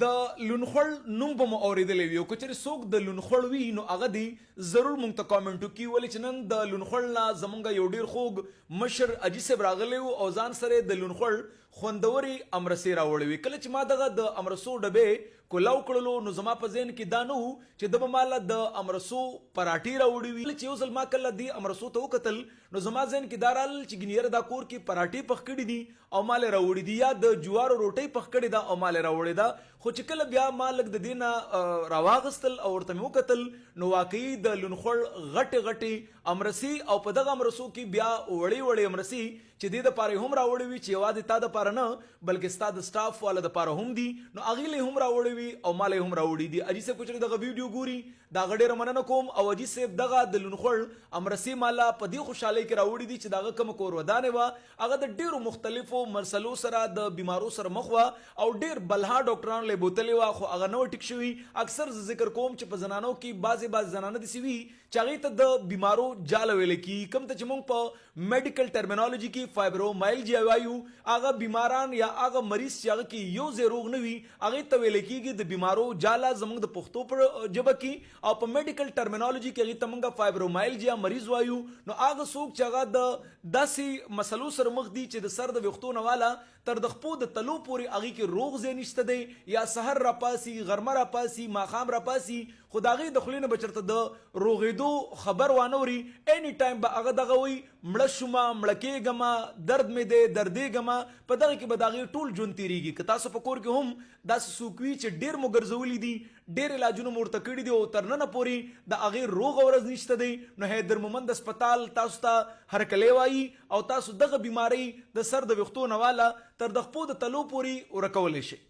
د لونخړ نوم به مو اورېدلی وي او که چېرې څوک د لونخړ وي نو هغه دی ضرور موږ ته کامنټ وکړي ولې چې نن د لونخړ نه زموږ یو ډېر خوږ مشر اجي صاحب راغلی و او ځان سره د لونخړ خوندورې امرسې راوړې وې. کله چې ما دغه د امرسو ډبې کولاو کړلو نو زما په ذهن کې دا نه و چې د به ماله د امرسو پراټې راوړې وي. چې یو ځل ما کله دې امرسو ته وکتل نو زما ذهن کې دا رال چې ګینیره دا کور کې پراټې پخ کړي دي او مالې راوړي دي یا د جوارو روټۍ پخ کړې ده او مالې راوړې ده. خو چې کله بیا ما لږ د دې نه راواغستل او ورته مې وکتل نو واقعي د لونخړ غټې غټې امرسي او په دغه امرسو کې بیا وړې وړې امرسي چې دې دپاره هم راوړې وي چې یوازې تا دپاره نه بلکې ستا د سټاف والا دپاره هم دي نو هغې له هم راوړې وي او ما له هم راوړي دي. اجي صاحب که چېرې دغه ویډیو ګوري د هغه ډېره مننه کوم او اجي صاحب دغه د لونخړ امرسي مالا په دې خوشحالۍ کې راوړي دي چې د هغه کومه کور ودانې وه هغه د ډېرو مختلفو مسلو سره د بیمارو سره مخ وه او ډېر بلها ډاکټرانو له بوتلې وه خو هغه نه وه ټیک شوي. اکثر زه ذکر کوم چې په زنانو کې بعضې زنانه داسې وي چې هغې ته د بیمارو جاله ویلی کېږي کوم ته چې موږ په میډیکل ټرمینالوجي کې فایبرومایلجیا وایو هغه بیماران یا هغه مریض چې هغه کې یو ځای روغ نه وي هغې ته ویلی کېږي د بیمارو جاله زموږ د پښتو په ژبه کې او په میډیکل ټرمینالوجي کې هغې ته موږ فایبرومایلجیا مریض وایو. نو هغه څوک چې هغه د داسې مسلو سره مخ دي چې د سر د ویښتو نه واله تر د خپو د تلو پورې هغې کې روغ ځای نشته دی یا سحر راپاسي غرمه راپاسي ماښام راپاسي خو د هغې د خولې نه به چېرته د روغېدو خبر وانه وري اني ټایم به هغه دغه وي مړه شومه مړه کېږمه درد مې دی دردېږمه په دغه کې به د هغې ټول ژوند تېرېږي. که تاسو په کور کې هم داسې څوک وي چې ډېر مو ګرځولي دي ډېر علاجونه مو ورته کړي دي او تر ننه پورې د هغې روغه ورځ نشته دی نو حیدرمومند هسپتال تاسو ته هرکلی وایي او تاسو دغه بیمارۍ د سر د ویښتو نه واله تر د خپو د تلو پورې ورکولی شئ.